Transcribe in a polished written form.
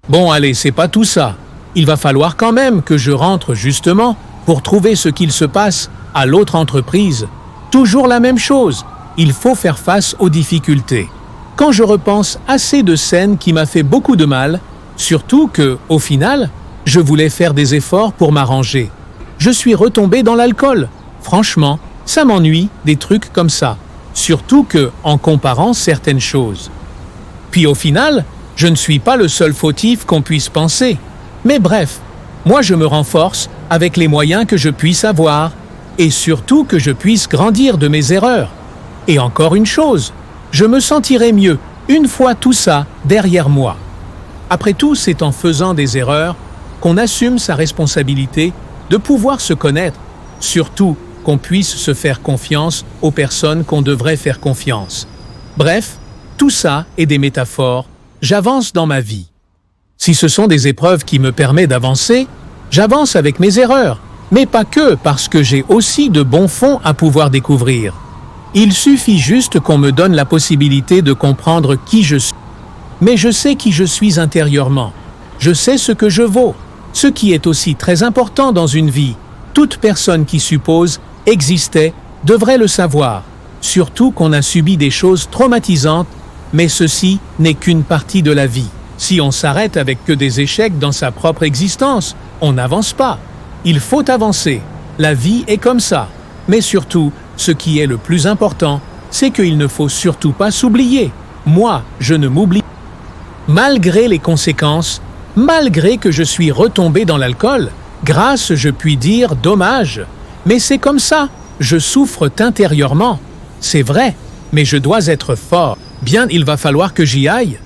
Bon, allez, c'est pas tout ça. Il va falloir quand même que je rentre justement pour trouver ce qu'il se passe à l'autre entreprise. Toujours la même chose. Il faut faire face aux difficultés. Quand je repense assez de scènes qui m'a fait beaucoup de mal, surtout que, au final, je voulais faire des efforts pour m'arranger. Je suis retombé dans l'alcool. Franchement, ça m'ennuie, des trucs comme ça. Surtout que, en comparant certaines choses. Puis au final, je ne suis pas le seul fautif qu'on puisse penser. Mais bref, moi je me renforce avec les moyens que je puisse avoir, et surtout que je puisse grandir de mes erreurs. Et encore une chose, je me sentirai mieux une fois tout ça derrière moi. Après tout, c'est en faisant des erreurs qu'on assume sa responsabilité de pouvoir se connaître, surtout qu'on puisse se faire confiance aux personnes qu'on devrait faire confiance. Bref, tout ça est des métaphores, j'avance dans ma vie. Si ce sont des épreuves qui me permettent d'avancer, j'avance avec mes erreurs, mais pas que parce que j'ai aussi de bons fonds à pouvoir découvrir. Il suffit juste qu'on me donne la possibilité de comprendre qui je suis. Mais je sais qui je suis intérieurement. Je sais ce que je vaux, ce qui est aussi très important dans une vie. Toute personne qui suppose exister devrait le savoir, surtout qu'on a subi des choses traumatisantes, mais ceci n'est qu'une partie de la vie. Si on s'arrête avec que des échecs dans sa propre existence, on n'avance pas. Il faut avancer. La vie est comme ça. Mais surtout, ce qui est le plus important, c'est qu'il ne faut surtout pas s'oublier. Moi, je ne m'oublie pas. Malgré les conséquences, malgré que je suis retombé dans l'alcool, grâce, je puis dire, dommage. Mais c'est comme ça, je souffre intérieurement. C'est vrai, mais je dois être fort. Bien, il va falloir que j'y aille.